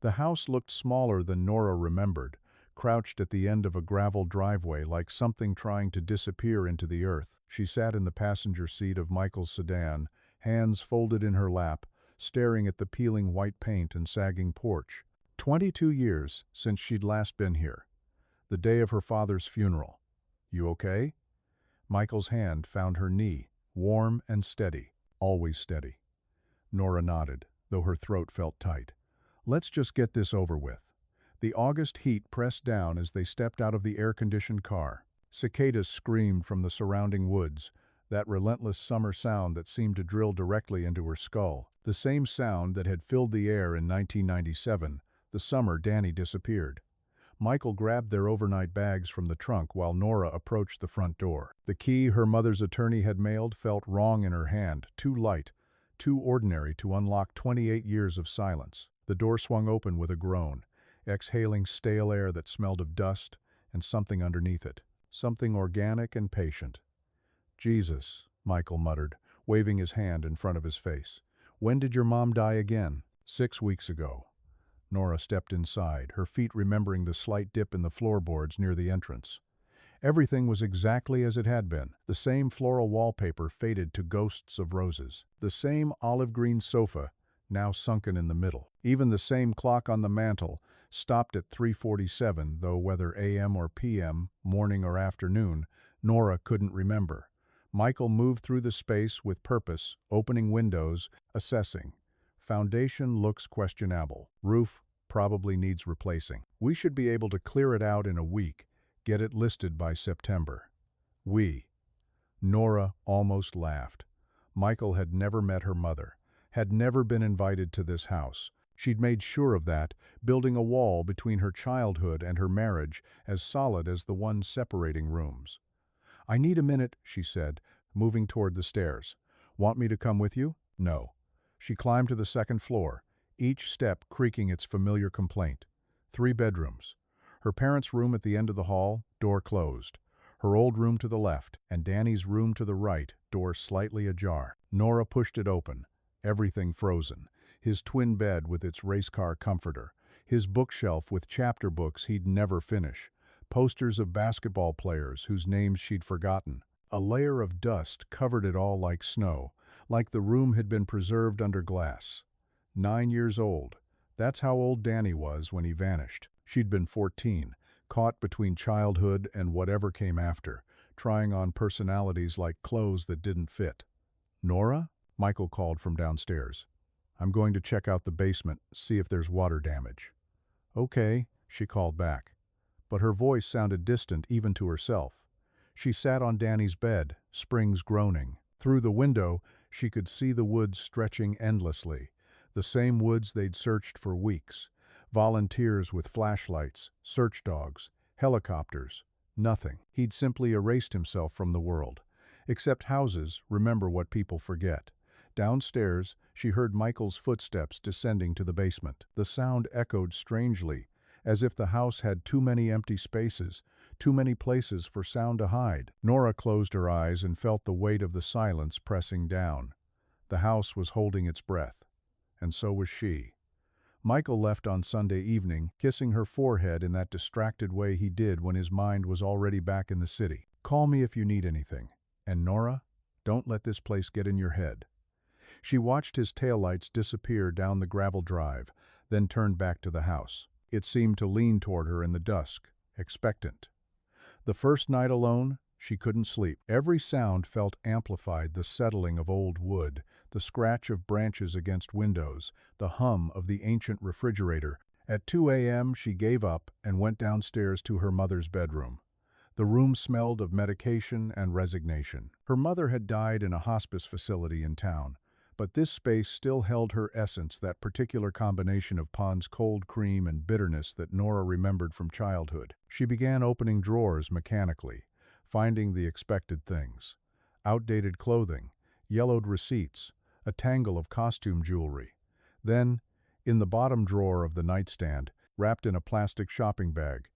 The house looked smaller than Nora remembered, crouched at the end of a gravel driveway like something trying to disappear into the earth. She sat in the passenger seat of Michael's sedan, hands folded in her lap, staring at the peeling white paint and sagging porch. 22 years since she'd last been here. The day of her father's funeral. "You okay?" Michael's hand found her knee, warm and steady, always steady. Nora nodded, though her throat felt tight. "Let's just get this over with." The August heat pressed down as they stepped out of the air-conditioned car. Cicadas screamed from the surrounding woods, that relentless summer sound that seemed to drill directly into her skull. The same sound that had filled the air in 1997, the summer Danny disappeared. Michael grabbed their overnight bags from the trunk while Nora approached the front door. The key her mother's attorney had mailed felt wrong in her hand, too light, too ordinary to unlock 28 years of silence. The door swung open with a groan, exhaling stale air that smelled of dust and something underneath it. Something organic and patient. "Jesus," Michael muttered, waving his hand in front of his face. "When did your mom die again?" 6 weeks ago." Nora stepped inside, her feet remembering the slight dip in the floorboards near the entrance. Everything was exactly as it had been. The same floral wallpaper faded to ghosts of roses. The same olive-green sofa, now sunken in the middle. Even the same clock on the mantel, stopped at 3:47, though whether AM or PM, morning or afternoon, Nora couldn't remember. Michael moved through the space with purpose, opening windows, assessing. Foundation looks questionable. Roof probably needs replacing. "We should be able to clear it out in a week, get it listed by September." "We." Nora almost laughed. Michael had never met her mother, had never been invited to this house. She'd made sure of that, building a wall between her childhood and her marriage as solid as the one separating rooms. "I need a minute," she said, moving toward the stairs. "Want me to come with you?" "No." She climbed to the second floor, each step creaking its familiar complaint. 3 bedrooms. Her parents' room at the end of the hall, door closed. Her old room to the left, and Danny's room to the right, door slightly ajar. Nora pushed it open. Everything frozen. His twin bed with its race car comforter. His bookshelf with chapter books he'd never finish. Posters of basketball players whose names she'd forgotten. A layer of dust covered it all like snow, like the room had been preserved under glass. 9 years old. That's how old Danny was when he vanished. She'd been 14, caught between childhood and whatever came after, trying on personalities like clothes that didn't fit. "Nora?" Michael called from downstairs. "I'm going to check out the basement, see if there's water damage." "Okay," she called back. But her voice sounded distant even to herself. She sat on Danny's bed, springs groaning. Through the window, she could see the woods stretching endlessly, the same woods they'd searched for weeks. Volunteers with flashlights, search dogs, helicopters. Nothing. He'd simply erased himself from the world. Except houses remember what people forget. Downstairs, she heard Michael's footsteps descending to the basement. The sound echoed strangely, as if the house had too many empty spaces, too many places for sound to hide. Nora closed her eyes and felt the weight of the silence pressing down. The house was holding its breath, and so was she. Michael left on Sunday evening, kissing her forehead in that distracted way he did when his mind was already back in the city. "Call me if you need anything. And Nora, don't let this place get in your head." She watched his taillights disappear down the gravel drive, then turned back to the house. It seemed to lean toward her in the dusk, expectant. The first night alone, she couldn't sleep. Every sound felt amplified: the settling of old wood, the scratch of branches against windows, the hum of the ancient refrigerator. At 2 a.m. she gave up and went downstairs to her mother's bedroom. The room smelled of medication and resignation. Her mother had died in a hospice facility in town, but this space still held her essence, that particular combination of Pond's cold cream and bitterness that Nora remembered from childhood. She began opening drawers mechanically, finding the expected things. Outdated clothing, yellowed receipts, a tangle of costume jewelry. Then, in the bottom drawer of the nightstand, wrapped in a plastic shopping bag,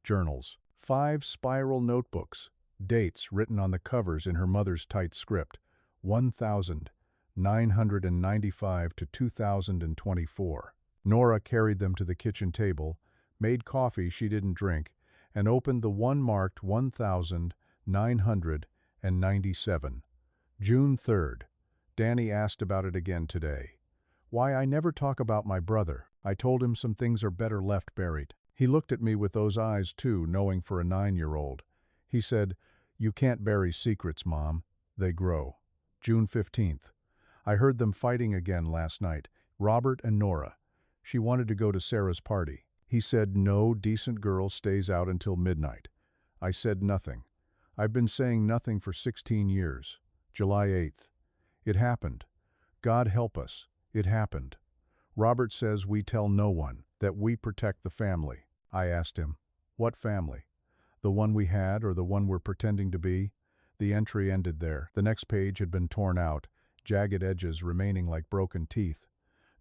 journals, 5 spiral notebooks, dates written on the covers in her mother's tight script, 1995 to 2024. Nora carried them to the kitchen table, made coffee she didn't drink, and opened the one marked 1997. June 3rd. Danny asked about it again today. Why, I never talk about my brother. I told him some things are better left buried. He looked at me with those eyes too, knowing for a 9-year-old. He said, "You can't bury secrets, Mom. They grow." June 15th. I heard them fighting again last night, Robert and Nora. She wanted to go to Sarah's party. He said no decent girl stays out until midnight. I said nothing. I've been saying nothing for 16 years. July 8th. It happened. God help us. It happened. Robert says we tell no one, that we protect the family. I asked him, what family? The one we had or the one we're pretending to be? The entry ended there. The next page had been torn out, jagged edges remaining like broken teeth.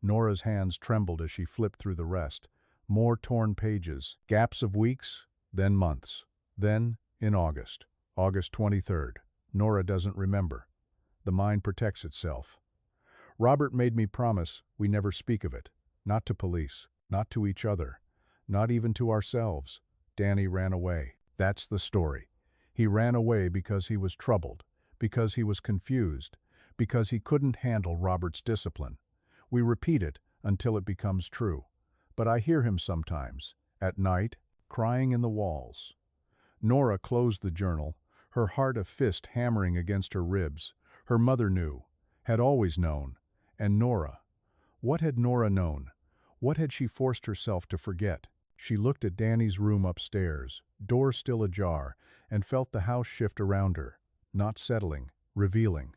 Nora's hands trembled as she flipped through the rest. More torn pages, gaps of weeks, then months. Then, in August. August 23rd. Nora doesn't remember. The mind protects itself. Robert made me promise we never speak of it. Not to police, not to each other, not even to ourselves. Danny ran away. That's the story. He ran away because he was troubled, because he was confused, because he couldn't handle Robert's discipline. We repeat it until it becomes true. But I hear him sometimes, at night, crying in the walls. Nora closed the journal, her heart a fist hammering against her ribs. Her mother knew, had always known. And Nora. What had Nora known? What had she forced herself to forget? She looked at Danny's room upstairs, door still ajar, and felt the house shift around her, not settling, revealing.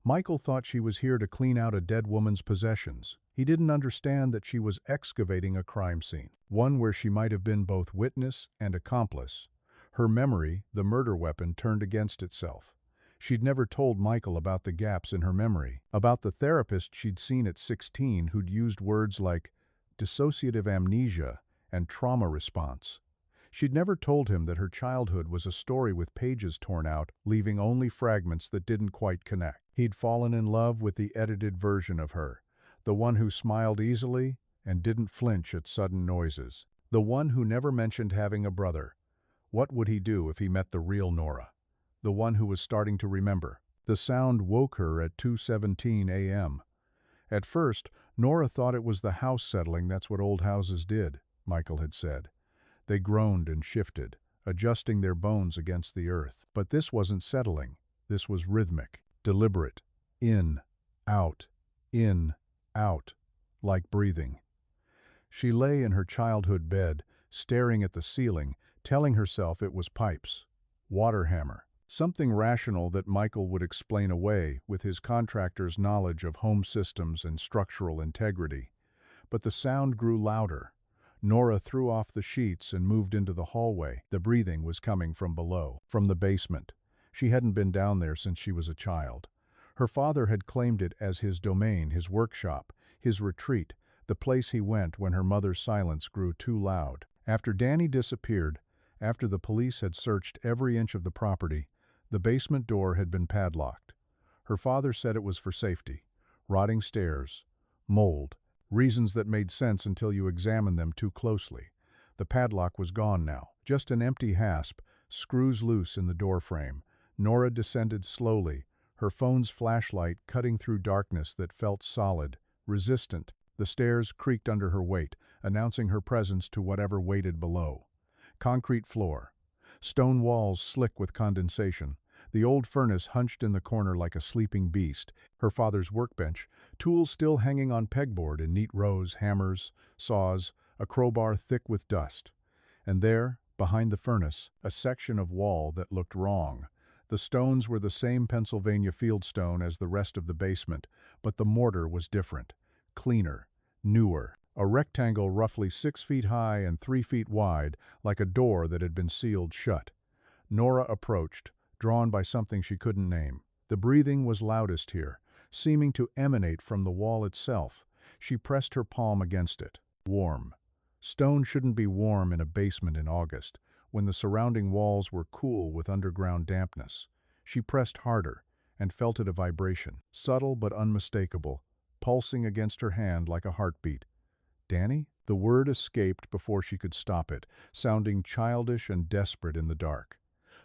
Michael thought she was here to clean out a dead woman's possessions. He didn't understand that she was excavating a crime scene, one where she might have been both witness and accomplice. Her memory, the murder weapon, turned against itself. She'd never told Michael about the gaps in her memory, about the therapist she'd seen at 16 who'd used words like dissociative amnesia and trauma response. She'd never told him that her childhood was a story with pages torn out, leaving only fragments that didn't quite connect. He'd fallen in love with the edited version of her, the one who smiled easily and didn't flinch at sudden noises, the one who never mentioned having a brother. What would he do if he met the real Nora? The one who was starting to remember. The sound woke her at 2:17 a.m. At first, Nora thought it was the house settling. That's what old houses did, Michael had said. They groaned and shifted, adjusting their bones against the earth. But this wasn't settling. This was rhythmic, deliberate. In, out, like breathing. She lay in her childhood bed, staring at the ceiling, telling herself it was pipes. Water hammer. Something rational that Michael would explain away with his contractor's knowledge of home systems and structural integrity. But the sound grew louder. Nora threw off the sheets and moved into the hallway. The breathing was coming from below, from the basement. She hadn't been down there since she was a child. Her father had claimed it as his domain, his workshop, his retreat, the place he went when her mother's silence grew too loud. After Danny disappeared, after the police had searched every inch of the property, the basement door had been padlocked. Her father said it was for safety. Rotting stairs, mold, reasons that made sense until you examined them too closely. The padlock was gone now, just an empty hasp, screws loose in the doorframe. Nora descended slowly, her phone's flashlight cutting through darkness that felt solid, resistant. The stairs creaked under her weight, announcing her presence to whatever waited below. Concrete floor. Stone walls slick with condensation. The old furnace hunched in the corner like a sleeping beast. Her father's workbench, tools still hanging on pegboard in neat rows, hammers, saws, a crowbar thick with dust. And there, behind the furnace, a section of wall that looked wrong. The stones were the same Pennsylvania fieldstone as the rest of the basement, but the mortar was different, cleaner, newer. A rectangle roughly 6 feet high and 3 feet wide, like a door that had been sealed shut. Nora approached, drawn by something she couldn't name. The breathing was loudest here, seeming to emanate from the wall itself. She pressed her palm against it. Warm. Stone shouldn't be warm in a basement in August, when the surrounding walls were cool with underground dampness. She pressed harder, and felt it a vibration, subtle but unmistakable, pulsing against her hand like a heartbeat. Danny? The word escaped before she could stop it, sounding childish and desperate in the dark.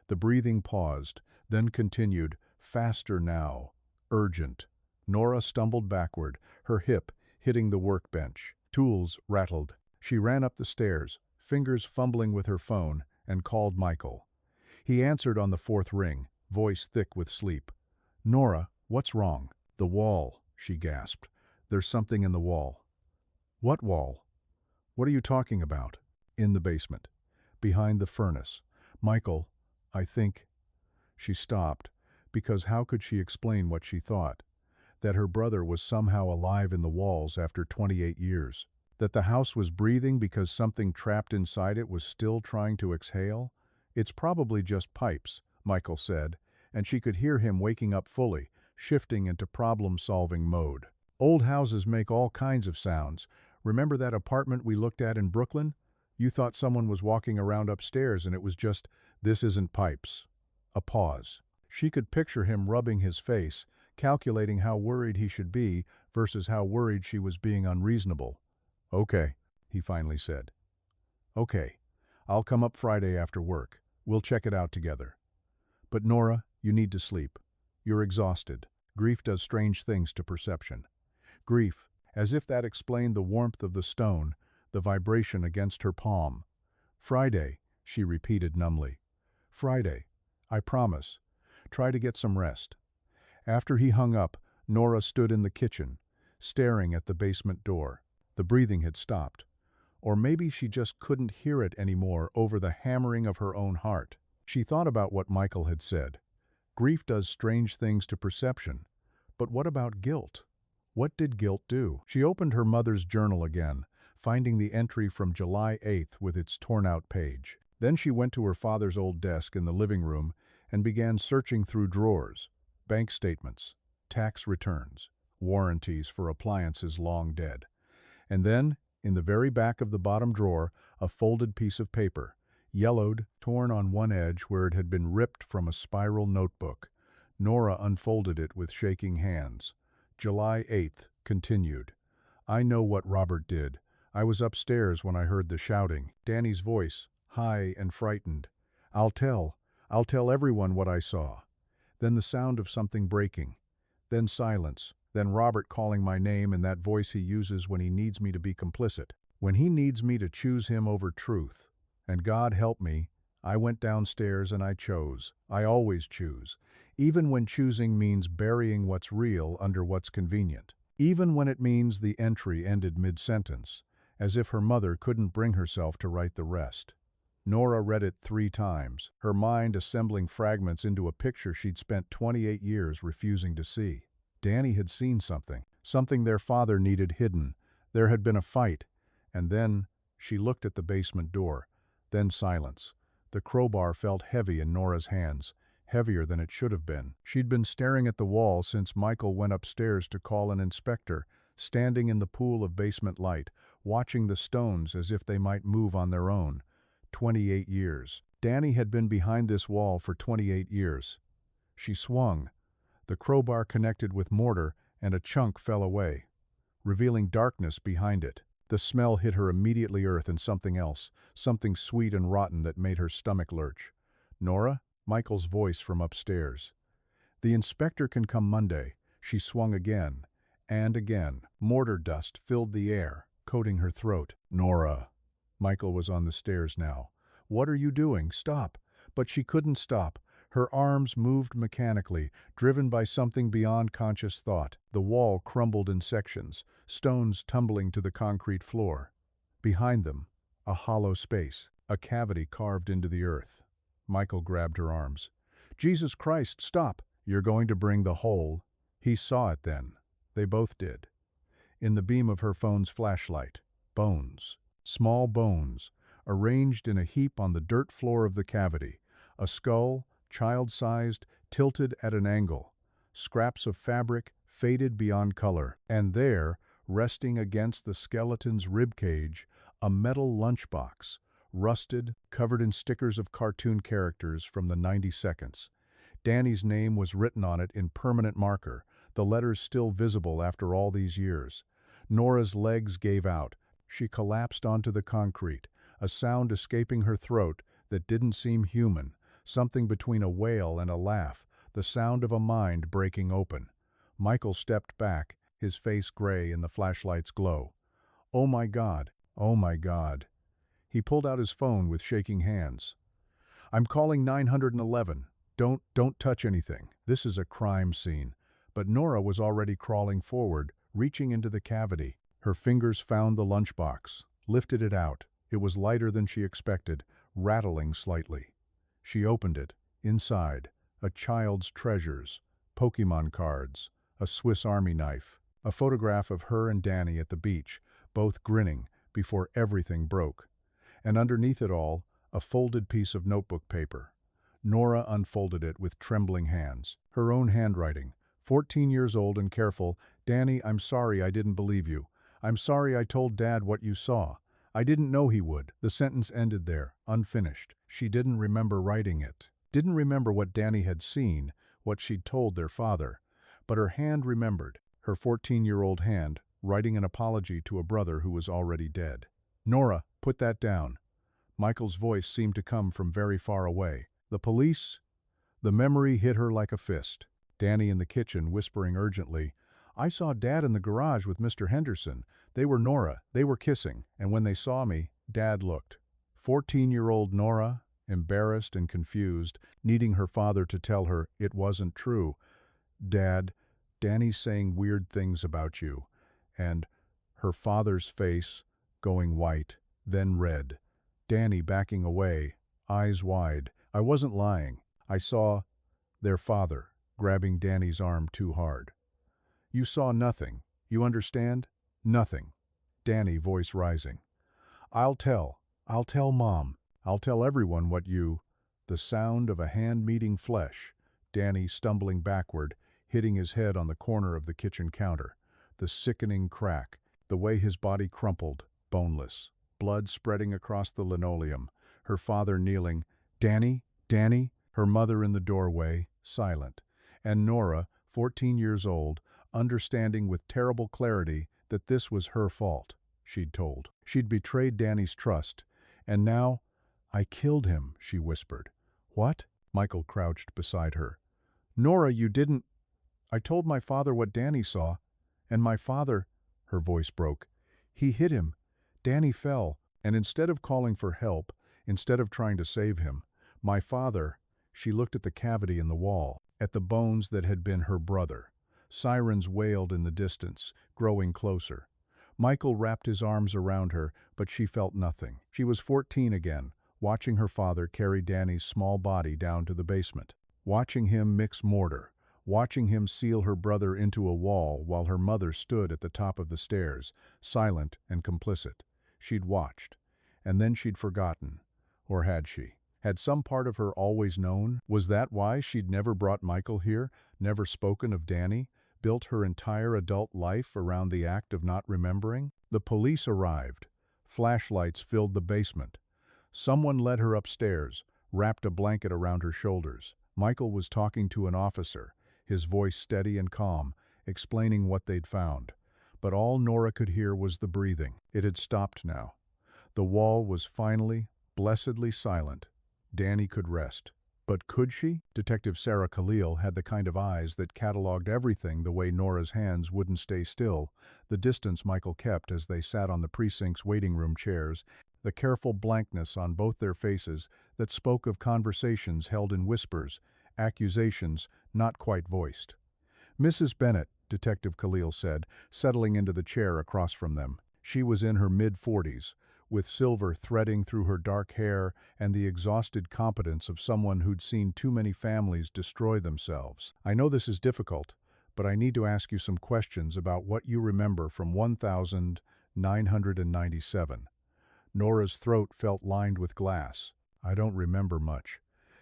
The breathing paused, then continued, faster now, urgent. Nora stumbled backward, her hip hitting the workbench. Tools rattled. She ran up the stairs, fingers fumbling with her phone, and called Michael. He answered on the fourth ring, voice thick with sleep. "Nora, what's wrong?" "The wall," she gasped. "There's something in the wall." "What wall?" "What are you talking about?" "In the basement. Behind the furnace. Michael, I think—" She stopped, because how could she explain what she thought? That her brother was somehow alive in the walls after 28 years. That the house was breathing because something trapped inside it was still trying to exhale? "It's probably just pipes," Michael said, and she could hear him waking up fully, shifting into problem-solving mode. "Old houses make all kinds of sounds. Remember that apartment we looked at in Brooklyn? You thought someone was walking around upstairs and it was just, this isn't pipes." A pause. She could picture him rubbing his face, calculating how worried he should be versus how worried she was being unreasonable. "Okay," he finally said. "Okay. I'll come up Friday after work. We'll check it out together. But Nora, you need to sleep. You're exhausted. Grief does strange things to perception." Grief, as if that explained the warmth of the stone, the vibration against her palm. "Friday," she repeated numbly. "Friday. I promise. Try to get some rest." After he hung up, Nora stood in the kitchen, staring at the basement door. The breathing had stopped. Or maybe she just couldn't hear it anymore over the hammering of her own heart. She thought about what Michael had said. Grief does strange things to perception. But what about guilt? What did guilt do? She opened her mother's journal again, finding the entry from July 8th with its torn-out page. Then she went to her father's old desk in the living room and began searching through drawers. Bank statements, tax returns, warranties for appliances long dead. And then, in the very back of the bottom drawer, a folded piece of paper, yellowed, torn on one edge where it had been ripped from a spiral notebook. Nora unfolded it with shaking hands. July 8th, continued. "I know what Robert did. I was upstairs when I heard the shouting. Danny's voice, high and frightened. I'll tell everyone what I saw." Then the sound of something breaking. Then silence. Then Robert calling my name in that voice he uses when he needs me to be complicit. When he needs me to choose him over truth. And God help me, I went downstairs and I chose. I always choose. Even when choosing means burying what's real under what's convenient. Even when it means the entry ended mid-sentence, as if her mother couldn't bring herself to write the rest. Nora read it 3 times, her mind assembling fragments into a picture she'd spent 28 years refusing to see. Danny had seen something their father needed hidden. There had been a fight. And then, she looked at the basement door. Then silence. The crowbar felt heavy in Nora's hands, heavier than it should have been. She'd been staring at the wall since Michael went upstairs to call an inspector, standing in the pool of basement light, watching the stones as if they might move on their own. 28 years. Danny had been behind this wall for 28 years. She swung. The crowbar connected with mortar, and a chunk fell away, revealing darkness behind it. The smell hit her immediately, earth and something else, something sweet and rotten that made her stomach lurch. "Nora?" Michael's voice from upstairs. "The inspector can come Monday." She swung again, and again. Mortar dust filled the air, coating her throat. "Nora." Michael was on the stairs now. "What are you doing? Stop." But she couldn't stop. Her arms moved mechanically, driven by something beyond conscious thought. The wall crumbled in sections, stones tumbling to the concrete floor. Behind them, a hollow space, a cavity carved into the earth. Michael grabbed her arms. "Jesus Christ, stop! You're going to bring the whole—" He saw it then. They both did. In the beam of her phone's flashlight, bones. Small bones, arranged in a heap on the dirt floor of the cavity. A skull, child-sized, tilted at an angle. Scraps of fabric, faded beyond color. And there, resting against the skeleton's ribcage, a metal lunchbox, rusted, covered in stickers of cartoon characters from the 90 seconds. Danny's name was written on it in permanent marker, the letters still visible after all these years. Nora's legs gave out. She collapsed onto the concrete, a sound escaping her throat that didn't seem human, something between a wail and a laugh, the sound of a mind breaking open. Michael stepped back, his face gray in the flashlight's glow. "Oh my God! Oh my God!" He pulled out his phone with shaking hands. "I'm calling 911. Don't touch anything. This is a crime scene." But Nora was already crawling forward, reaching into the cavity. Her fingers found the lunchbox, lifted it out. It was lighter than she expected, rattling slightly. She opened it. Inside, a child's treasures, Pokemon cards, a Swiss Army knife, a photograph of her and Danny at the beach, both grinning, before everything broke. And underneath it all, a folded piece of notebook paper. Nora unfolded it with trembling hands. Her own handwriting. 14 years old and careful. "Danny, I'm sorry I didn't believe you. I'm sorry I told Dad what you saw. I didn't know he would." The sentence ended there, unfinished. She didn't remember writing it. Didn't remember what Danny had seen, what she'd told their father. But her hand remembered, her 14-year-old hand, writing an apology to a brother who was already dead. "Nora, put that down." Michael's voice seemed to come from very far away. "The police?" The memory hit her like a fist. Danny in the kitchen whispering urgently, "I saw Dad in the garage with Mr. Henderson. They were Nora. They were kissing. And when they saw me, Dad looked." 14-year-old Nora, embarrassed and confused, needing her father to tell her it wasn't true. "Dad, Danny's saying weird things about you." And her father's face going white, then red. Danny backing away, eyes wide. "I wasn't lying. I saw..." Their father, grabbing Danny's arm too hard. "You saw nothing. You understand? Nothing." Danny, voice rising. I'll tell Mom. I'll tell everyone what you..." The sound of a hand meeting flesh. Danny stumbling backward, hitting his head on the corner of the kitchen counter. The sickening crack, the way his body crumpled, boneless. Blood spreading across the linoleum. Her father kneeling. "Danny? Danny?" Her mother in the doorway, silent. And Nora, 14 years old, understanding with terrible clarity that this was her fault, she'd told. She'd betrayed Danny's trust. And now, "I killed him," she whispered. "What?" Michael crouched beside her. "Nora, you didn't..." "I told my father what Danny saw. And my father..." Her voice broke. "He hit him. Danny fell. And instead of calling for help, instead of trying to save him, my father..." She looked at the cavity in the wall, at the bones that had been her brother. Sirens wailed in the distance, growing closer. Michael wrapped his arms around her, but she felt nothing. She was 14 again, watching her father carry Danny's small body down to the basement. Watching him mix mortar. Watching him seal her brother into a wall while her mother stood at the top of the stairs, silent and complicit. She'd watched. And then she'd forgotten. Or had she? Had some part of her always known? Was that why she'd never brought Michael here, never spoken of Danny, built her entire adult life around the act of not remembering? The police arrived. Flashlights filled the basement. Someone led her upstairs, wrapped a blanket around her shoulders. Michael was talking to an officer, his voice steady and calm, explaining what they'd found. But all Nora could hear was the breathing. It had stopped now. The wall was finally, blessedly silent. Danny could rest. But could she? Detective Sarah Khalil had the kind of eyes that cataloged everything the way Nora's hands wouldn't stay still, the distance Michael kept as they sat on the precinct's waiting room chairs, the careful blankness on both their faces that spoke of conversations held in whispers, accusations not quite voiced. "Mrs. Bennett," Detective Khalil said, settling into the chair across from them. She was in her mid-40s, with silver threading through her dark hair and the exhausted competence of someone who'd seen too many families destroy themselves. "I know this is difficult, but I need to ask you some questions about what you remember from 1997. Nora's throat felt lined with glass. "I don't remember much."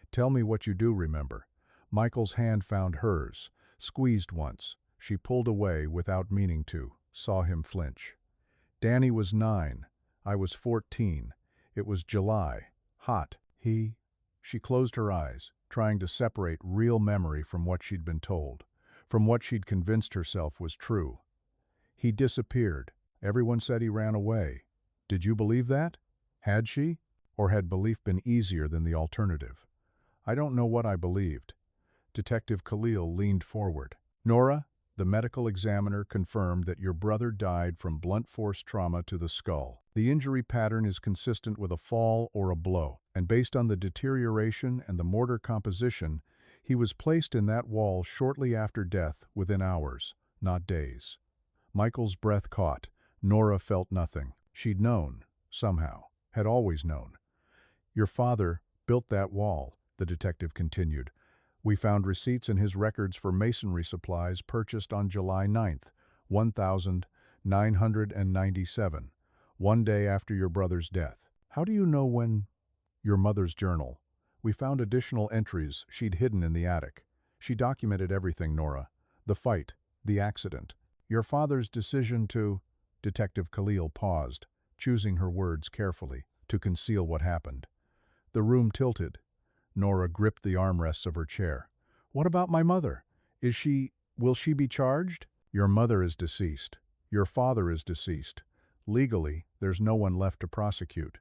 "Tell me what you do remember." Michael's hand found hers, squeezed once. She pulled away without meaning to, saw him flinch. "Danny was 9. I was 14. It was July. Hot. She closed her eyes, trying to separate real memory from what she'd been told, from what she'd convinced herself was true. "He disappeared. Everyone said he ran away." Did you believe that? Had she? Or had belief been easier than the alternative? I don't know what I believed. Detective Khalil leaned forward. Nora, the medical examiner confirmed that your brother died from blunt force trauma to the skull. The injury pattern is consistent with a fall or a blow, and based on the deterioration and the mortar composition, he was placed in that wall shortly after death within hours, not days. Michael's breath caught. Nora felt nothing. She'd known, somehow, had always known. Your father built that wall, the detective continued. We found receipts in his records for masonry supplies purchased on July 9th, 1997, one day after your brother's death. How do you know when? Your mother's journal. We found additional entries she'd hidden in the attic. She documented everything, Nora. The fight, the accident, your father's decision to… Detective Khalil paused, choosing her words carefully, to conceal what happened. The room tilted. Nora gripped the armrests of her chair. What about my mother? Will she be charged? Your mother is deceased. Your father is deceased. Legally, there's no one left to prosecute.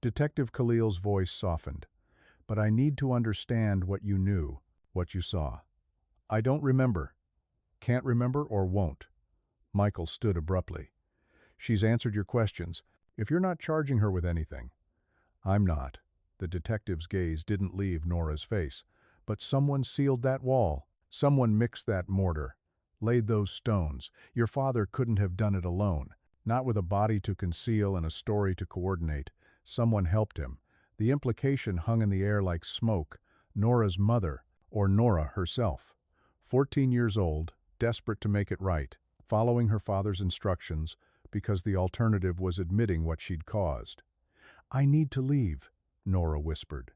Detective Khalil's voice softened. But I need to understand what you knew, what you saw. I don't remember. Can't remember or won't. Michael stood abruptly. She's answered your questions. If you're not charging her with anything. I'm not. The detective's gaze didn't leave Nora's face. But someone sealed that wall. Someone mixed that mortar. Laid those stones. Your father couldn't have done it alone. Not with a body to conceal and a story to coordinate. Someone helped him. The implication hung in the air like smoke. Nora's mother, or Nora herself. 14 years old, desperate to make it right, following her father's instructions because the alternative was admitting what she'd caused. I need to leave, Nora whispered.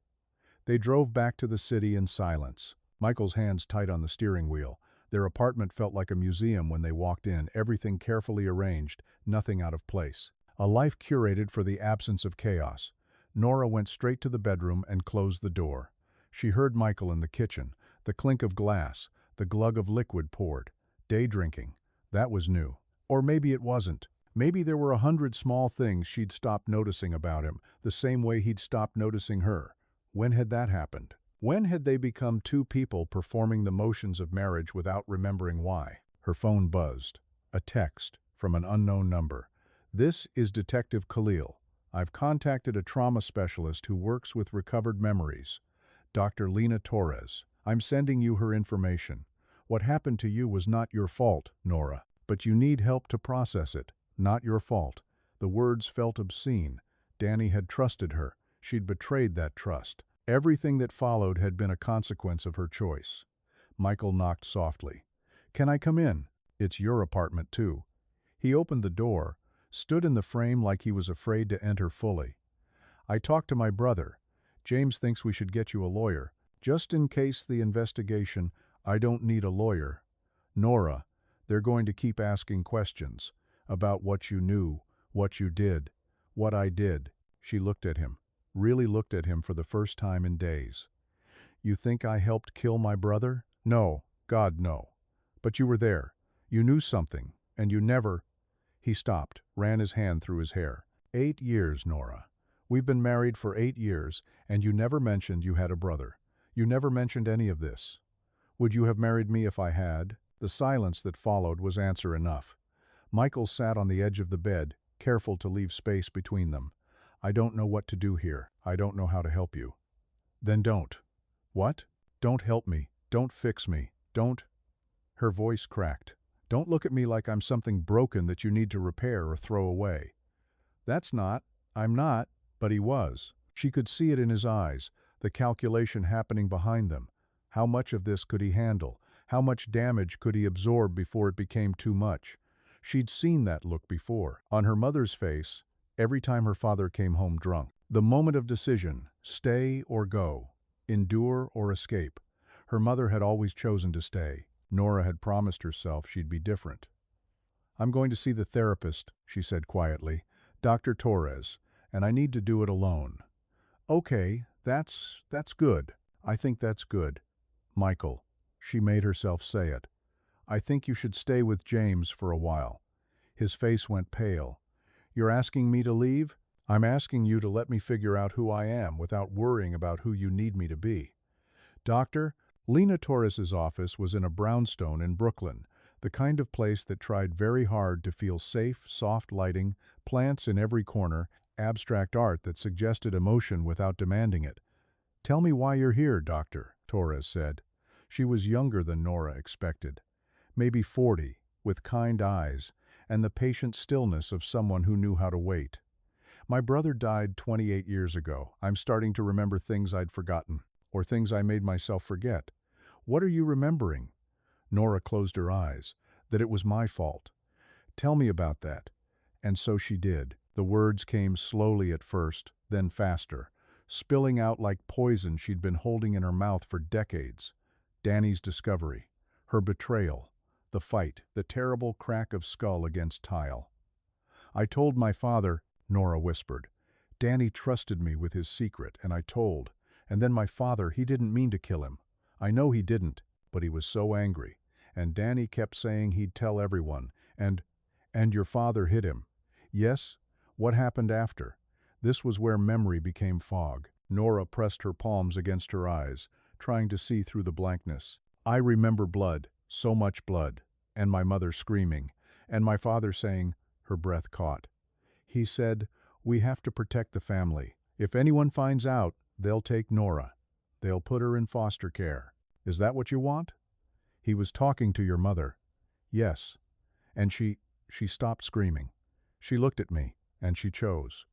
They drove back to the city in silence, Michael's hands tight on the steering wheel. Their apartment felt like a museum when they walked in, everything carefully arranged, nothing out of place. A life curated for the absence of chaos. Nora went straight to the bedroom and closed the door. She heard Michael in the kitchen, the clink of glass, the glug of liquid poured. Day drinking. That was new. Or maybe it wasn't. Maybe there were 100 small things she'd stopped noticing about him, the same way he'd stopped noticing her. When had that happened? When had they become two people performing the motions of marriage without remembering why? Her phone buzzed. A text from an unknown number. This is Detective Khalil. I've contacted a trauma specialist who works with recovered memories. Dr. Lena Torres. I'm sending you her information. What happened to you was not your fault, Nora, but you need help to process it. Not your fault. The words felt obscene. Danny had trusted her. She'd betrayed that trust. Everything that followed had been a consequence of her choice. Michael knocked softly. Can I come in? It's your apartment, too. He opened the door, stood in the frame like he was afraid to enter fully. I talked to my brother. James thinks we should get you a lawyer. Just in case the investigation, I don't need a lawyer. Nora, they're going to keep asking questions about what you knew, what you did, what I did. She looked at him, really looked at him for the first time in days. You think I helped kill my brother? No, God, no. But you were there. You knew something, and you never… He stopped, ran his hand through his hair. 8 years, Nora. We've been married for 8 years, and you never mentioned you had a brother. You never mentioned any of this. Would you have married me if I had? The silence that followed was answer enough. Michael sat on the edge of the bed, careful to leave space between them. I don't know what to do here. I don't know how to help you. Then don't. What? Don't help me. Don't fix me. Don't… Her voice cracked. Don't look at me like I'm something broken that you need to repair or throw away. I'm not, but he was. She could see it in his eyes, the calculation happening behind them. How much of this could he handle? How much damage could he absorb before it became too much? She'd seen that look before, on her mother's face, every time her father came home drunk. The moment of decision, stay or go, endure or escape. Her mother had always chosen to stay. Nora had promised herself she'd be different. I'm going to see the therapist, she said quietly, Dr. Torres, and I need to do it alone. Okay, that's good. I think that's good. Michael, she made herself say it. I think you should stay with James for a while. His face went pale. You're asking me to leave? I'm asking you to let me figure out who I am without worrying about who you need me to be. Doctor, Lena Torres's office was in a brownstone in Brooklyn, the kind of place that tried very hard to feel safe, soft lighting, plants in every corner, abstract art that suggested emotion without demanding it. Tell me why you're here, Doctor, Torres said. She was younger than Nora expected. Maybe 40, with kind eyes, and the patient stillness of someone who knew how to wait. My brother died 28 years ago. I'm starting to remember things I'd forgotten, or things I made myself forget. What are you remembering? Nora closed her eyes. That it was my fault. Tell me about that. And so she did. The words came slowly at first, then faster, spilling out like poison she'd been holding in her mouth for decades. Danny's discovery, her betrayal, the fight, the terrible crack of skull against tile. I told my father, Nora whispered. Danny trusted me with his secret, and I told. And then my father, he didn't mean to kill him. I know he didn't, but he was so angry. And Danny kept saying he'd tell everyone. And your father hit him. Yes? What happened after? This was where memory became fog. Nora pressed her palms against her eyes, trying to see through the blankness. I remember blood, so much blood, and my mother screaming, and my father saying, her breath caught. He said, we have to protect the family. If anyone finds out, they'll take Nora. They'll put her in foster care. Is that what you want? He was talking to your mother. Yes. And she stopped screaming. She looked at me, and she chose.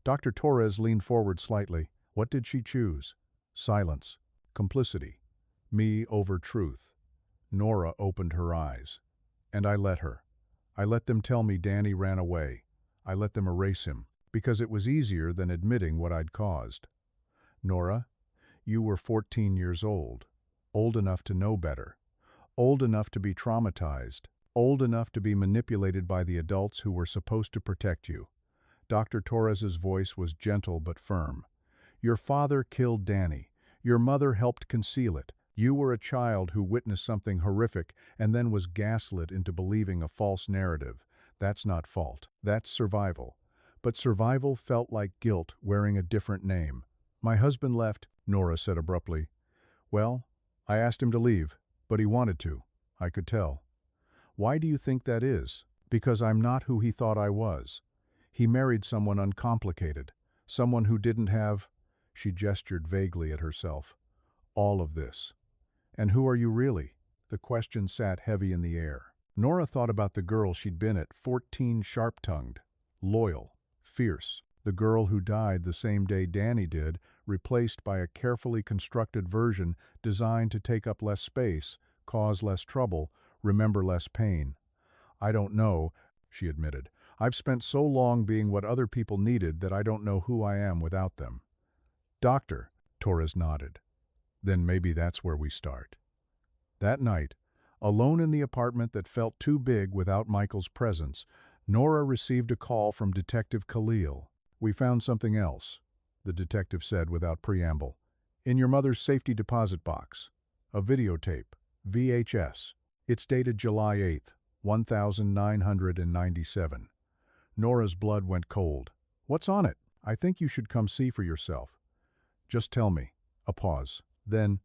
Dr. Torres leaned forward slightly. What did she choose? Silence. Complicity. Me over truth. Nora opened her eyes. And I let her. I let them tell me Danny ran away. I let them erase him, because it was easier than admitting what I'd caused. Nora, you were 14 years old enough to know better, old enough to be traumatized, old enough to be manipulated by the adults who were supposed to protect you. Dr. Torres's voice was gentle but firm. Your father killed Danny. Your mother helped conceal it. You were a child who witnessed something horrific and then was gaslit into believing a false narrative. That's not fault. That's survival. But survival felt like guilt wearing a different name. My husband left, Nora said abruptly. Well, I asked him to leave, but he wanted to. I could tell. Why do you think that is? Because I'm not who he thought I was. He married someone uncomplicated, someone who didn't have, she gestured vaguely at herself, all of this. And who are you really? The question sat heavy in the air. Nora thought about the girl she'd been at 14, sharp-tongued, loyal, fierce. The girl who died the same day Danny did, replaced by a carefully constructed version designed to take up less space, cause less trouble, remember less pain. I don't know, she admitted. I've spent so long being what other people needed that I don't know who I am without them. Doctor, Torres nodded. Then maybe that's where we start. That night, alone in the apartment that felt too big without Michael's presence, Nora received a call from Detective Khalil. We found something else, the detective said without preamble. In your mother's safety deposit box. A videotape, VHS. It's dated July 8th, 1997. Nora's blood went cold. What's on it? I think you should come see for yourself. Just tell me. A pause. Then,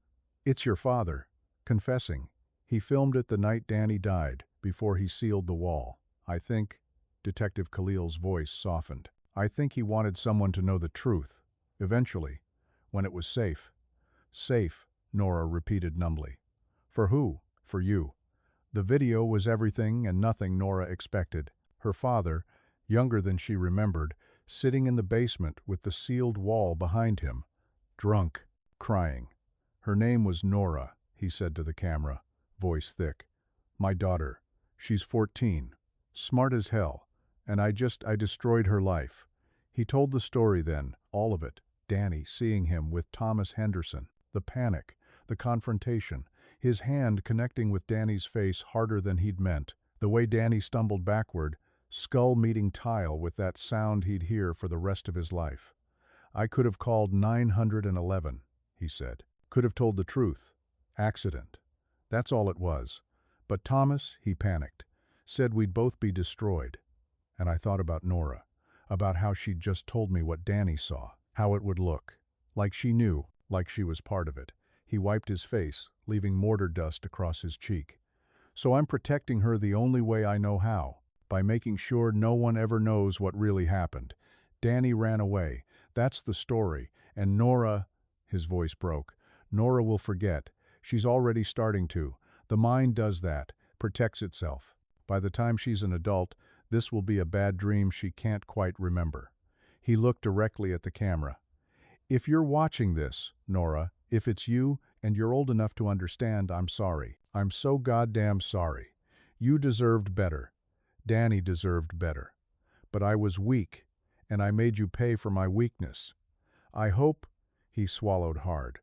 it's your father, confessing. He filmed it the night Danny died, before he sealed the wall. I think, Detective Khalil's voice softened. I think he wanted someone to know the truth. Eventually, when it was safe. Safe, Nora repeated numbly. For who? For you. The video was everything and nothing Nora expected. Her father, younger than she remembered, sitting in the basement with the sealed wall behind him, drunk, crying. Her name was Nora, he said to the camera, voice thick. My daughter. She's 14. Smart as hell. And I destroyed her life. He told the story then, all of it. Danny seeing him with Thomas Henderson. The panic, the confrontation, his hand connecting with Danny's face harder than he'd meant. The way Danny stumbled backward, skull meeting tile with that sound he'd hear for the rest of his life. I could have called 911, he said. Could have told the truth. Accident. That's all it was. But Thomas, he panicked, said we'd both be destroyed. And I thought about Nora. about how she'd just told me what Danny saw, how it would look. Like she knew, like she was part of it. He wiped his face, leaving mortar dust across his cheek. So I'm protecting her the only way I know how, by making sure no one ever knows what really happened. Danny ran away. That's the story. And Nora, his voice broke, Nora will forget. She's already starting to. The mind does that, protects itself. By the time she's an adult, this will be a bad dream she can't quite remember. He looked directly at the camera. If you're watching this, Nora, if it's you, and you're old enough to understand, I'm sorry. I'm so goddamn sorry. You deserved better. Danny deserved better. But I was weak, and I made you pay for my weakness. I hope, he swallowed hard.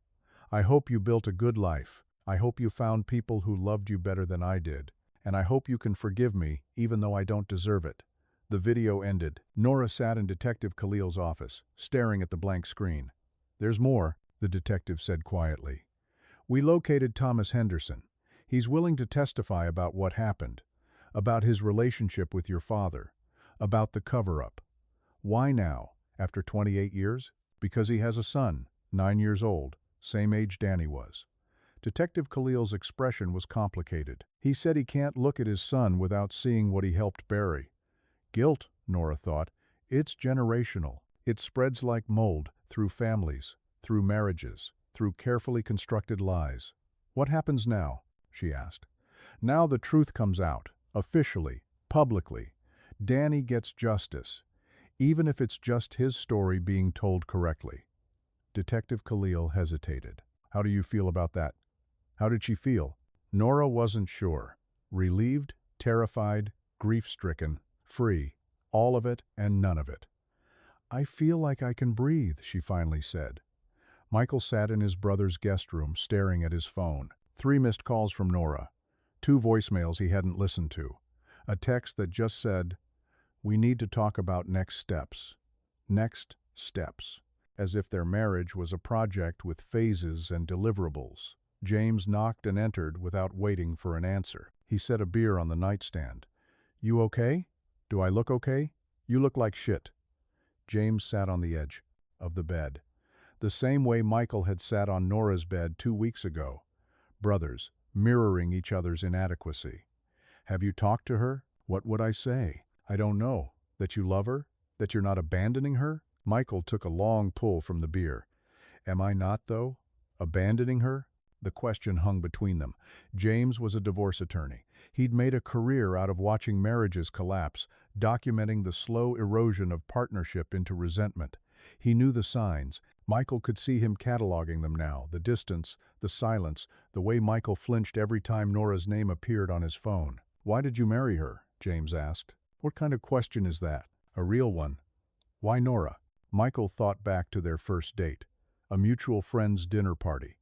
I hope you built a good life. I hope you found people who loved you better than I did. And I hope you can forgive me, even though I don't deserve it. The video ended. Nora sat in Detective Khalil's office, staring at the blank screen. There's more, the detective said quietly. We located Thomas Henderson. He's willing to testify about what happened, about his relationship with your father, about the cover-up. Why now, after 28 years? Because he has a son, 9 years old, same age Danny was. Detective Khalil's expression was complicated. He said he can't look at his son without seeing what he helped bury. Guilt, Nora thought. It's generational. It spreads like mold, through families, through marriages, through carefully constructed lies. What happens now? She asked. Now the truth comes out, officially, publicly. Danny gets justice, even if it's just his story being told correctly. Detective Khalil hesitated. How do you feel about that? How did she feel? Nora wasn't sure. Relieved, terrified, grief-stricken, free. All of it and none of it. I feel like I can breathe, she finally said. Michael sat in his brother's guest room, staring at his phone. 3 missed calls from Nora. 2 voicemails he hadn't listened to. A text that just said, "We need to talk about next steps." Next steps. As if their marriage was a project with phases and deliverables. James knocked and entered without waiting for an answer. He set a beer on the nightstand. You okay? Do I look okay? You look like shit. James sat on the edge of the bed, the same way Michael had sat on Nora's bed 2 weeks ago. Brothers, mirroring each other's inadequacy. Have you talked to her? What would I say? I don't know. That you love her? That you're not abandoning her? Michael took a long pull from the beer. Am I not, though? Abandoning her? The question hung between them. James was a divorce attorney. He'd made a career out of watching marriages collapse, documenting the slow erosion of partnership into resentment. He knew the signs. Michael could see him cataloging them now, the distance, the silence, the way Michael flinched every time Nora's name appeared on his phone. Why did you marry her? James asked. What kind of question is that? A real one. Why Nora? Michael thought back to their first date, a mutual friend's dinner party.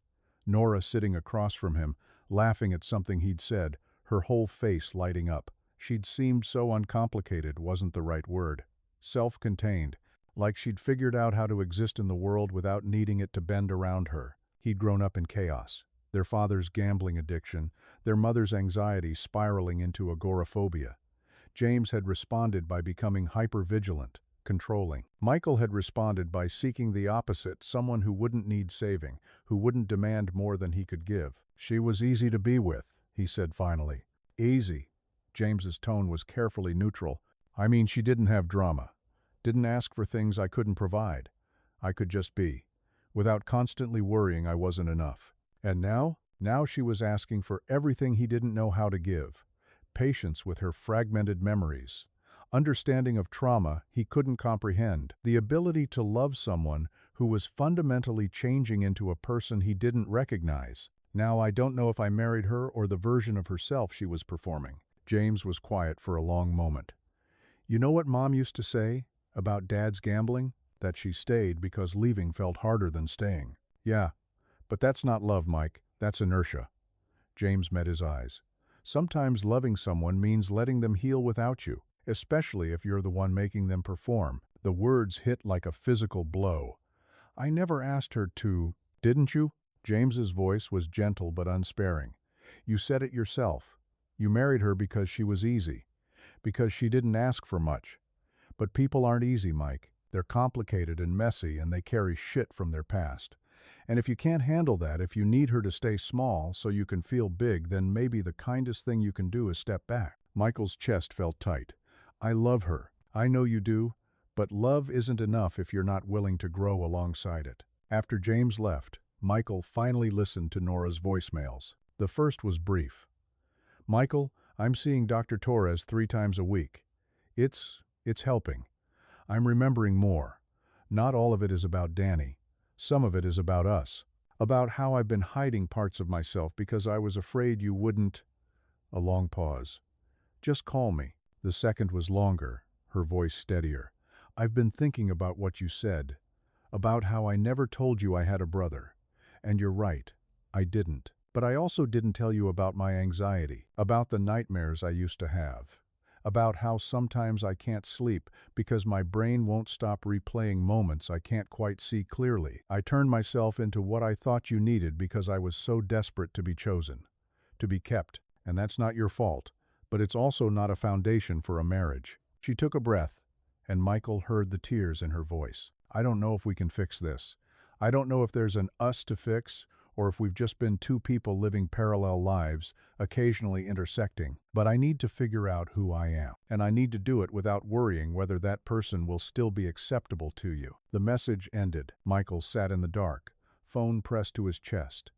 Nora sitting across from him, laughing at something he'd said, her whole face lighting up. She'd seemed so uncomplicated wasn't the right word. Self-contained, like she'd figured out how to exist in the world without needing it to bend around her. He'd grown up in chaos. Their father's gambling addiction, their mother's anxiety spiraling into agoraphobia. James had responded by becoming hyper-vigilant, controlling. Michael had responded by seeking the opposite, someone who wouldn't need saving, who wouldn't demand more than he could give. She was easy to be with, he said finally. Easy. James's tone was carefully neutral. I mean, she didn't have drama. Didn't ask for things I couldn't provide. I could just be. Without constantly worrying I wasn't enough. And now? Now she was asking for everything he didn't know how to give. Patience with her fragmented memories. Understanding of trauma he couldn't comprehend. The ability to love someone who was fundamentally changing into a person he didn't recognize. Now I don't know if I married her or the version of herself she was performing. James was quiet for a long moment. You know what Mom used to say about Dad's gambling? That she stayed because leaving felt harder than staying. Yeah, but that's not love, Mike. That's inertia. James met his eyes. Sometimes loving someone means letting them heal without you, especially if you're the one making them perform. The words hit like a physical blow. I never asked her to, didn't you? James's voice was gentle but unsparing. You said it yourself. You married her because she was easy, because she didn't ask for much. But people aren't easy, Mike. They're complicated and messy, and they carry shit from their past. And if you can't handle that, if you need her to stay small so you can feel big, then maybe the kindest thing you can do is step back. Michael's chest felt tight. I love her. I know you do. But love isn't enough if you're not willing to grow alongside it. After James left, Michael finally listened to Nora's voicemails. The first was brief. Michael, I'm seeing Dr. Torres 3 times a week. It's helping. I'm remembering more. Not all of it is about Danny. Some of it is about us. About how I've been hiding parts of myself because I was afraid you wouldn't. A long pause. Just call me. The second was longer, her voice steadier. I've been thinking about what you said. About how I never told you I had a brother. And you're right. I didn't. But I also didn't tell you about my anxiety. About the nightmares I used to have. About how sometimes I can't sleep because my brain won't stop replaying moments I can't quite see clearly. I turned myself into what I thought you needed because I was so desperate to be chosen, to be kept. And that's not your fault, but it's also not a foundation for a marriage. She took a breath, and Michael heard the tears in her voice. I don't know if we can fix this. I don't know if there's an us to fix, or if we've just been 2 people living parallel lives, occasionally intersecting. But I need to figure out who I am. And I need to do it without worrying whether that person will still be acceptable to you. The message ended. Michael sat in the dark, phone pressed to his chest.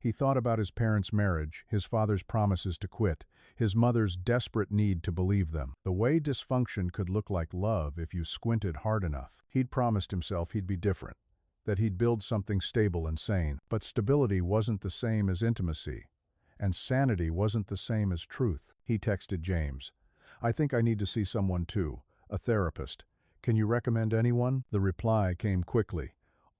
He thought about his parents' marriage, his father's promises to quit, his mother's desperate need to believe them. The way dysfunction could look like love if you squinted hard enough. He'd promised himself he'd be different, that he'd build something stable and sane. But stability wasn't the same as intimacy, and sanity wasn't the same as truth. He texted James. I think I need to see someone too, a therapist. Can you recommend anyone? The reply came quickly.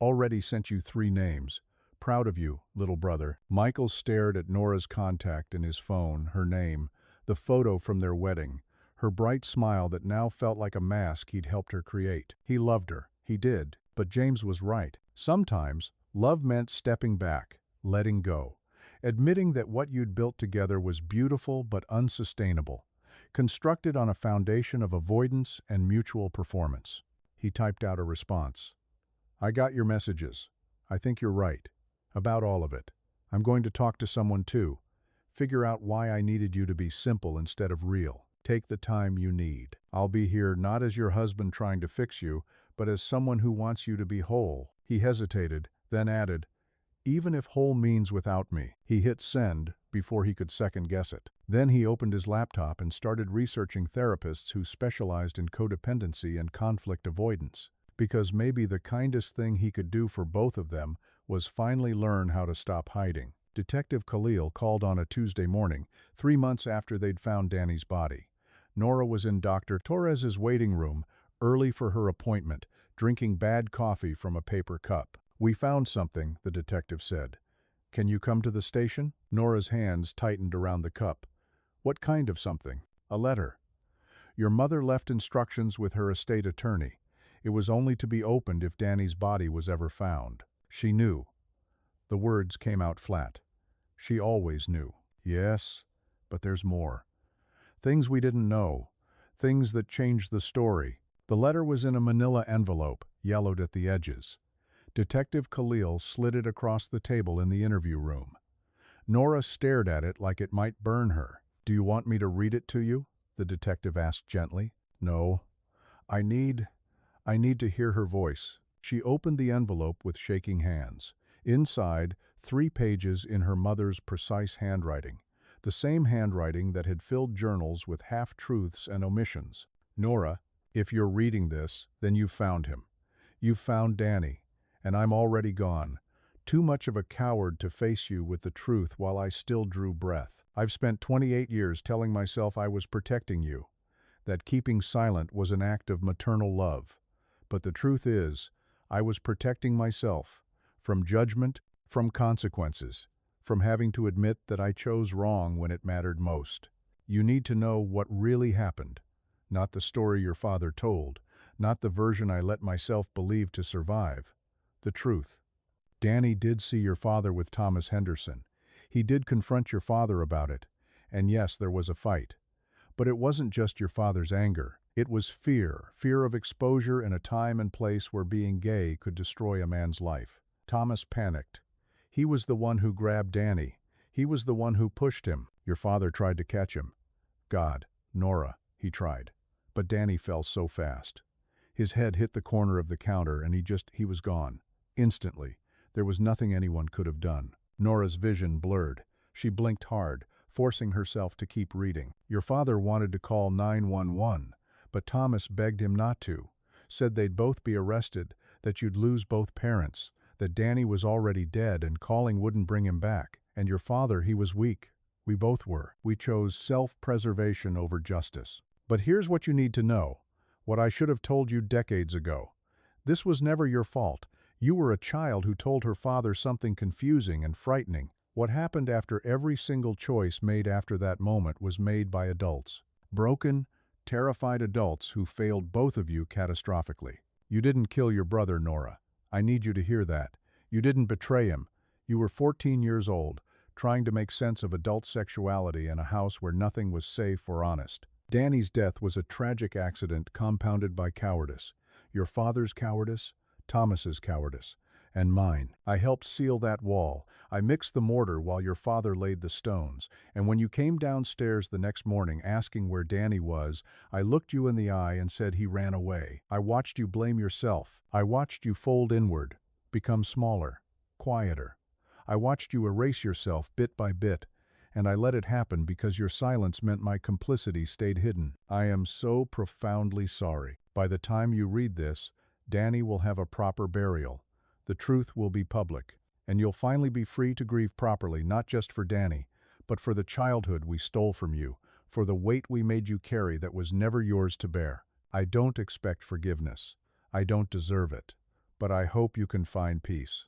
Already sent you 3 names. Proud of you, little brother. Michael stared at Nora's contact in his phone, her name, the photo from their wedding, her bright smile that now felt like a mask he'd helped her create. He loved her. He did. But James was right. Sometimes, love meant stepping back, letting go, admitting that what you'd built together was beautiful but unsustainable, constructed on a foundation of avoidance and mutual performance. He typed out a response. I got your messages. I think you're right. About all of it. I'm going to talk to someone too. Figure out why I needed you to be simple instead of real. Take the time you need. I'll be here not as your husband trying to fix you, but as someone who wants you to be whole. He hesitated, then added, even if whole means without me. He hit send before he could second guess it. Then he opened his laptop and started researching therapists who specialized in codependency and conflict avoidance. Because maybe the kindest thing he could do for both of them was finally learn how to stop hiding. Detective Khalil called on a Tuesday morning, 3 months after they'd found Danny's body. Nora was in Dr. Torres's waiting room, early for her appointment, drinking bad coffee from a paper cup. We found something, the detective said. Can you come to the station? Nora's hands tightened around the cup. What kind of something? A letter. Your mother left instructions with her estate attorney. It was only to be opened if Danny's body was ever found. She knew. The words came out flat. She always knew. Yes, but there's more. Things we didn't know. Things that changed the story. The letter was in a manila envelope, yellowed at the edges. Detective Khalil slid it across the table in the interview room. Nora stared at it like it might burn her. Do you want me to read it to you? The detective asked gently. No. I need to hear her voice. She opened the envelope with shaking hands. Inside, 3 pages in her mother's precise handwriting. The same handwriting that had filled journals with half-truths and omissions. Nora, if you're reading this, then you've found him. You've found Danny, and I'm already gone. Too much of a coward to face you with the truth while I still drew breath. I've spent 28 years telling myself I was protecting you, that keeping silent was an act of maternal love. But the truth is, I was protecting myself from judgment, from consequences, from having to admit that I chose wrong when it mattered most. You need to know what really happened, not the story your father told, not the version I let myself believe to survive. The truth. Danny did see your father with Thomas Henderson. He did confront your father about it, and yes, there was a fight. But it wasn't just your father's anger. It was fear, fear of exposure in a time and place where being gay could destroy a man's life. Thomas panicked. He was the one who grabbed Danny. He was the one who pushed him. Your father tried to catch him. God, Nora, he tried. But Danny fell so fast. His head hit the corner of the counter and he was gone. Instantly. There was nothing anyone could have done. Nora's vision blurred. She blinked hard, forcing herself to keep reading. Your father wanted to call 911, but Thomas begged him not to. Said they'd both be arrested, that you'd lose both parents, that Danny was already dead and calling wouldn't bring him back. And your father, he was weak. We both were. We chose self-preservation over justice. But here's what you need to know. What I should have told you decades ago. This was never your fault. You were a child who told her father something confusing and frightening. What happened after every single choice made after that moment was made by adults. Broken, terrified adults who failed both of you catastrophically. You didn't kill your brother, Nora. I need you to hear that. You didn't betray him. You were 14 years old, trying to make sense of adult sexuality in a house where nothing was safe or honest. Danny's death was a tragic accident compounded by cowardice. Your father's cowardice, Thomas's cowardice, and mine. I helped seal that wall. I mixed the mortar while your father laid the stones. And when you came downstairs the next morning asking where Danny was, I looked you in the eye and said he ran away. I watched you blame yourself. I watched you fold inward, become smaller, quieter. I watched you erase yourself bit by bit, and I let it happen because your silence meant my complicity stayed hidden. I am so profoundly sorry. By the time you read this, Danny will have a proper burial. The truth will be public, and you'll finally be free to grieve properly, not just for Danny, but for the childhood we stole from you, for the weight we made you carry that was never yours to bear. I don't expect forgiveness. I don't deserve it. But I hope you can find peace.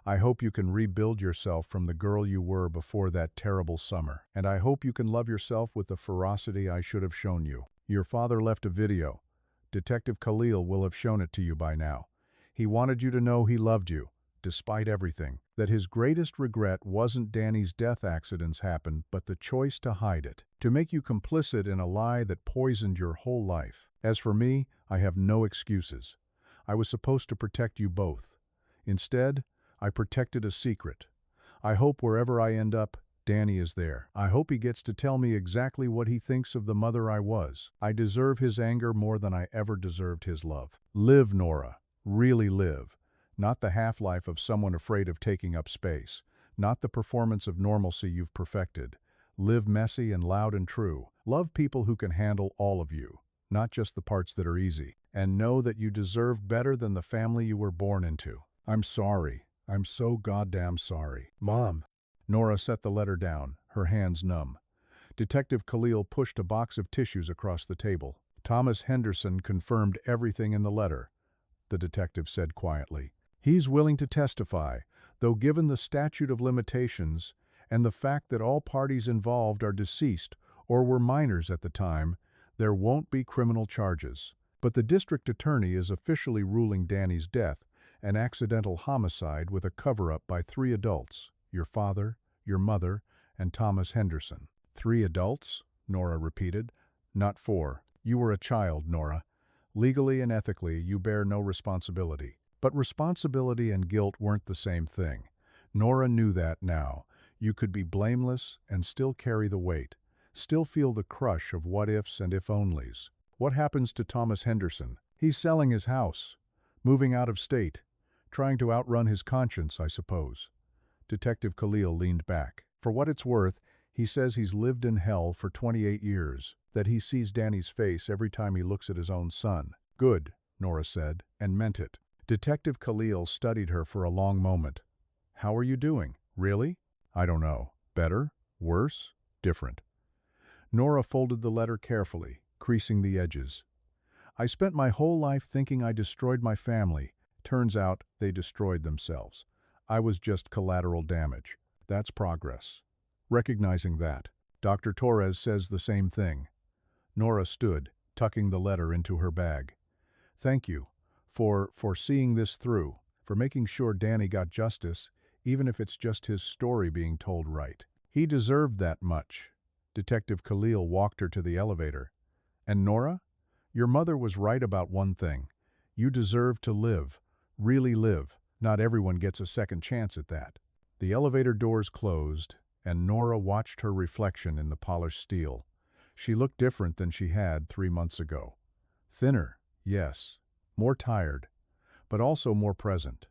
I hope you can rebuild yourself from the girl you were before that terrible summer. And I hope you can love yourself with the ferocity I should have shown you. Your father left a video. Detective Khalil will have shown it to you by now. He wanted you to know he loved you, despite everything, that his greatest regret wasn't Danny's death accidents happened, but the choice to hide it, to make you complicit in a lie that poisoned your whole life. As for me, I have no excuses. I was supposed to protect you both. Instead, I protected a secret. I hope wherever I end up, Danny is there. I hope he gets to tell me exactly what he thinks of the mother I was. I deserve his anger more than I ever deserved his love. Live, Nora. Really live. Not the half-life of someone afraid of taking up space. Not the performance of normalcy you've perfected. Live messy and loud and true. Love people who can handle all of you, not just the parts that are easy. And know that you deserve better than the family you were born into. I'm sorry. I'm so goddamn sorry. Mom. Nora set the letter down, her hands numb. Detective Khalil pushed a box of tissues across the table. Thomas Henderson confirmed everything in the letter, the detective said quietly. He's willing to testify, though given the statute of limitations and the fact that all parties involved are deceased or were minors at the time, there won't be criminal charges. But the district attorney is officially ruling Danny's death an accidental homicide with a cover-up by 3 adults, your father, your mother, and Thomas Henderson. 3 adults? Nora repeated. Not 4. You were a child, Nora. Legally and ethically, you bear no responsibility. But responsibility and guilt weren't the same thing. Nora knew that now. You could be blameless and still carry the weight, still feel the crush of what-ifs and if-onlys. What happens to Thomas Henderson? He's selling his house, moving out of state, trying to outrun his conscience, I suppose. Detective Khalil leaned back. For what it's worth, he says he's lived in hell for 28 years, that he sees Danny's face every time he looks at his own son. Good, Nora said, and meant it. Detective Khalil studied her for a long moment. How are you doing? Really? I don't know. Better? Worse? Different? Nora folded the letter carefully, creasing the edges. I spent my whole life thinking I destroyed my family. Turns out they destroyed themselves. I was just collateral damage. That's progress. Recognizing that, Dr. Torres says the same thing. Nora stood, tucking the letter into her bag. Thank you for seeing this through, for making sure Danny got justice, even if it's just his story being told right. He deserved that much. Detective Khalil walked her to the elevator. And Nora? Your mother was right about one thing. You deserve to live. Really live. Not everyone gets a second chance at that. The elevator doors closed, and Nora watched her reflection in the polished steel. She looked different than she had 3 months ago. Thinner, yes. More tired. But also more present.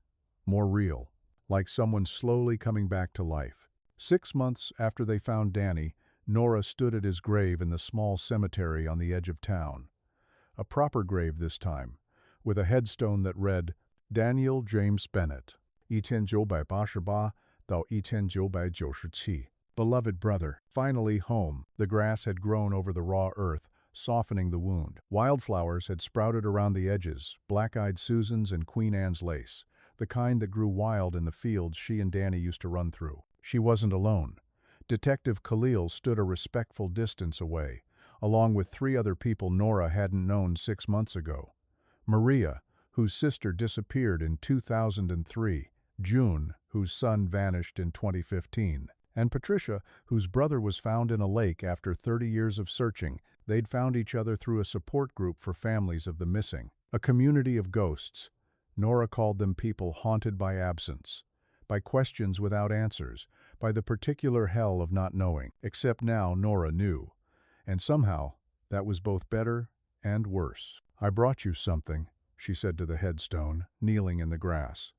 More real. Like someone slowly coming back to life. 6 months after they found Danny, Nora stood at his grave in the small cemetery on the edge of town. A proper grave this time, with a headstone that read, Daniel James Bennett, 1988到1997. Beloved brother, finally home. The grass had grown over the raw earth, softening the wound. Wildflowers had sprouted around the edges, black-eyed Susans and Queen Anne's lace, the kind that grew wild in the fields she and Danny used to run through. She wasn't alone. Detective Khalil stood a respectful distance away, along with 3 other people Nora hadn't known 6 months ago. Maria, whose sister disappeared in 2003, June, whose son vanished in 2015, and Patricia, whose brother was found in a lake after 30 years of searching. They'd found each other through a support group for families of the missing. A community of ghosts. Nora called them people haunted by absence, by questions without answers, by the particular hell of not knowing. Except now Nora knew. And somehow, that was both better and worse. I brought you something, she said to the headstone, kneeling in the grass.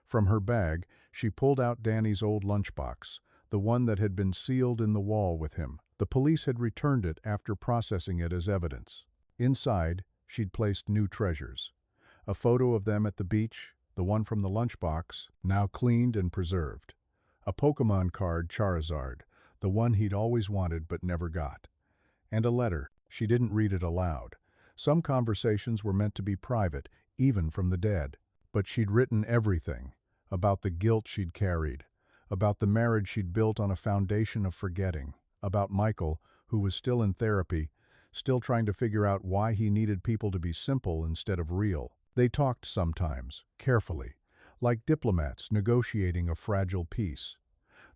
From her bag, she pulled out Danny's old lunchbox, the one that had been sealed in the wall with him. The police had returned it after processing it as evidence. Inside, she'd placed new treasures. A photo of them at the beach, the one from the lunchbox, now cleaned and preserved. A Pokemon card, Charizard, the one he'd always wanted but never got. And a letter. She didn't read it aloud. Some conversations were meant to be private, even from the dead. But she'd written everything, about the guilt she'd carried, about the marriage she'd built on a foundation of forgetting, about Michael, who was still in therapy, still trying to figure out why he needed people to be simple instead of real. They talked sometimes, carefully, like diplomats negotiating a fragile peace.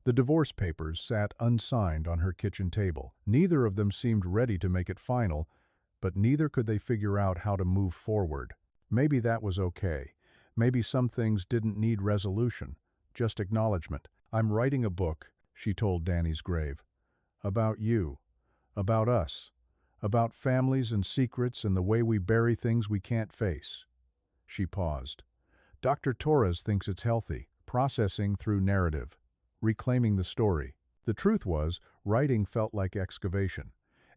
The divorce papers sat unsigned on her kitchen table. Neither of them seemed ready to make it final, but neither could they figure out how to move forward. Maybe that was okay. Maybe some things didn't need resolution, just acknowledgement. I'm writing a book, she told Danny's grave. About you. About us. About families and secrets and the way we bury things we can't face. She paused. Dr. Torres thinks it's healthy, processing through narrative, reclaiming the story. The truth was, writing felt like excavation.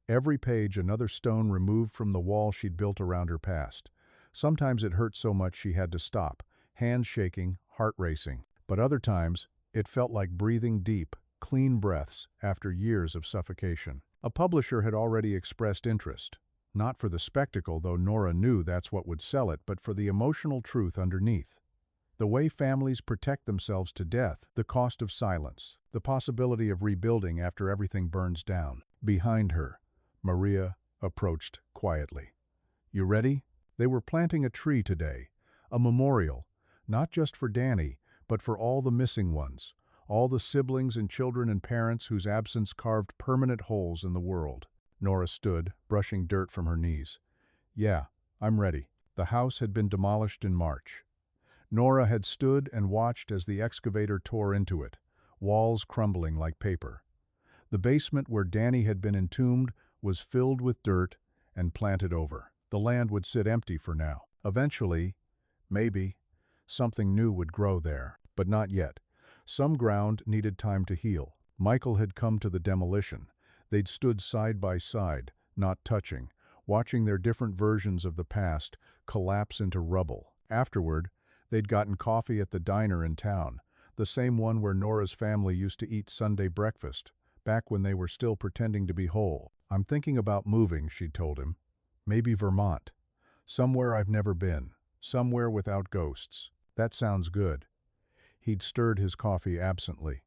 Every page another stone removed from the wall she'd built around her past. Sometimes it hurt so much she had to stop, hands shaking, heart racing. But other times, it felt like breathing deep, clean breaths after years of suffocation. A publisher had already expressed interest. Not for the spectacle, though Nora knew that's what would sell it, but for the emotional truth underneath. The way families protect themselves to death, the cost of silence, the possibility of rebuilding after everything burns down. Behind her, Maria approached quietly. You ready? They were planting a tree today, a memorial, not just for Danny, but for all the missing ones, all the siblings and children and parents whose absence carved permanent holes in the world. Nora stood, brushing dirt from her knees. Yeah, I'm ready. The house had been demolished in March. Nora had stood and watched as the excavator tore into it, walls crumbling like paper. The basement where Danny had been entombed was filled with dirt and planted over. The land would sit empty for now. Eventually, maybe, something new would grow there, but not yet. Some ground needed time to heal. Michael had come to the demolition. They'd stood side by side, not touching, watching their different versions of the past collapse into rubble. Afterward, they'd gotten coffee at the diner in town, the same one where Nora's family used to eat Sunday breakfast, back when they were still pretending to be whole. I'm thinking about moving, she'd told him. Maybe Vermont. Somewhere I've never been. Somewhere without ghosts. That sounds good. He'd stirred his coffee absently.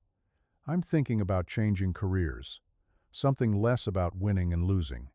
I'm thinking about changing careers. Something less about winning and losing.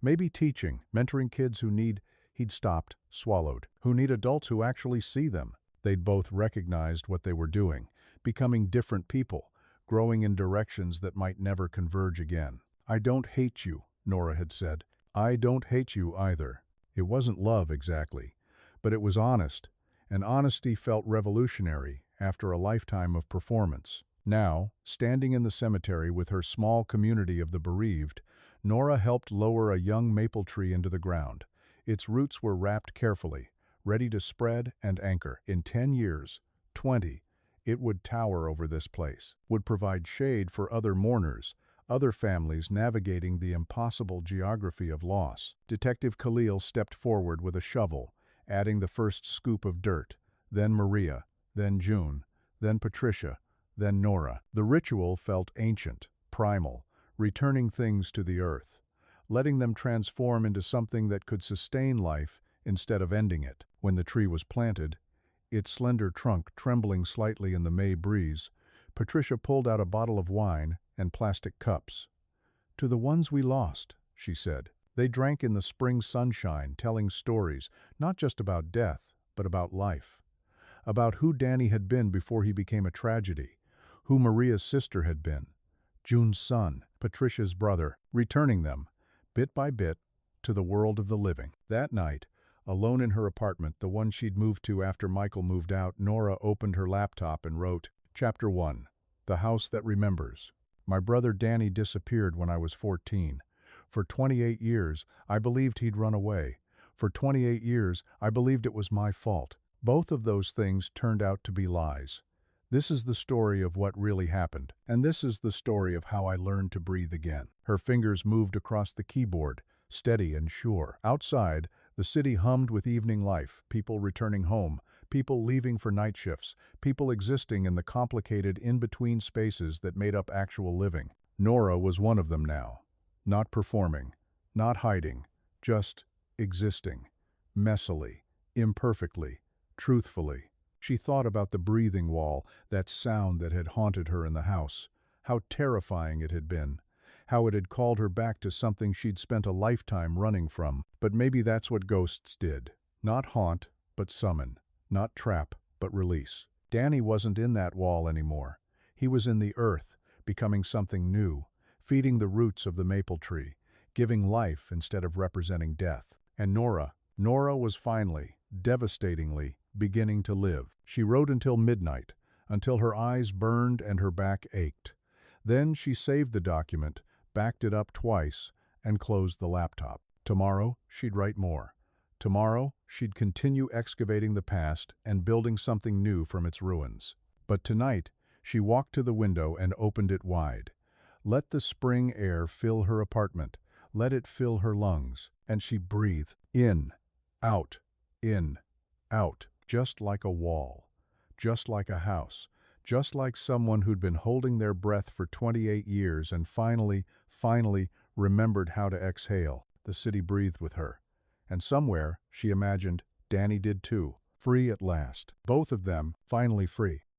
Maybe teaching, mentoring kids who need, he'd stopped, swallowed, who need adults who actually see them. They'd both recognized what they were doing, becoming different people, growing in directions that might never converge again. I don't hate you, Nora had said. I don't hate you either. It wasn't love exactly, but it was honest, and honesty felt revolutionary after a lifetime of performance. Now, standing in the cemetery with her small community of the bereaved, Nora helped lower a young maple tree into the ground. Its roots were wrapped carefully, ready to spread and anchor. In 10 years, 20, it would tower over this place, would provide shade for other mourners, other families navigating the impossible geography of loss. Detective Khalil stepped forward with a shovel, adding the first scoop of dirt, then Maria, then June, then Patricia, then Nora. The ritual felt ancient, primal, returning things to the earth, letting them transform into something that could sustain life instead of ending it. When the tree was planted, its slender trunk trembling slightly in the May breeze, Patricia pulled out a bottle of wine and plastic cups. "To the ones we lost," she said. They drank in the spring sunshine, telling stories, not just about death, but about life. About who Danny had been before he became a tragedy, who Maria's sister had been, June's son, Patricia's brother, returning them, bit by bit, to the world of the living. That night, alone in her apartment, the one she'd moved to after Michael moved out, Nora opened her laptop and wrote, Chapter 1, The House That Remembers. My brother Danny disappeared when I was 14. For 28 years, I believed he'd run away. For 28 years, I believed it was my fault. Both of those things turned out to be lies. This is the story of what really happened, and this is the story of how I learned to breathe again. Her fingers moved across the keyboard, steady and sure. Outside, the city hummed with evening life, people returning home, people leaving for night shifts, people existing in the complicated in-between spaces that made up actual living. Nora was one of them now. Not performing, not hiding, just existing. Messily, imperfectly, truthfully. She thought about the breathing wall, that sound that had haunted her in the house. How terrifying it had been. How it had called her back to something she'd spent a lifetime running from. But maybe that's what ghosts did. Not haunt, but summon. Not trap, but release. Danny wasn't in that wall anymore. He was in the earth, becoming something new, feeding the roots of the maple tree, giving life instead of representing death. And Nora was finally, devastatingly, beginning to live. She wrote until midnight, until her eyes burned and her back ached. Then she saved the document, backed it up twice, and closed the laptop. Tomorrow, she'd write more. Tomorrow, she'd continue excavating the past and building something new from its ruins. But tonight, she walked to the window and opened it wide. Let the spring air fill her apartment. Let it fill her lungs. And she breathed in, out, just like a wall, just like a house, just like someone who'd been holding their breath for 28 years and finally remembered how to exhale. The city breathed with her. And somewhere, she imagined, Danny did too. Free at last. Both of them, finally free.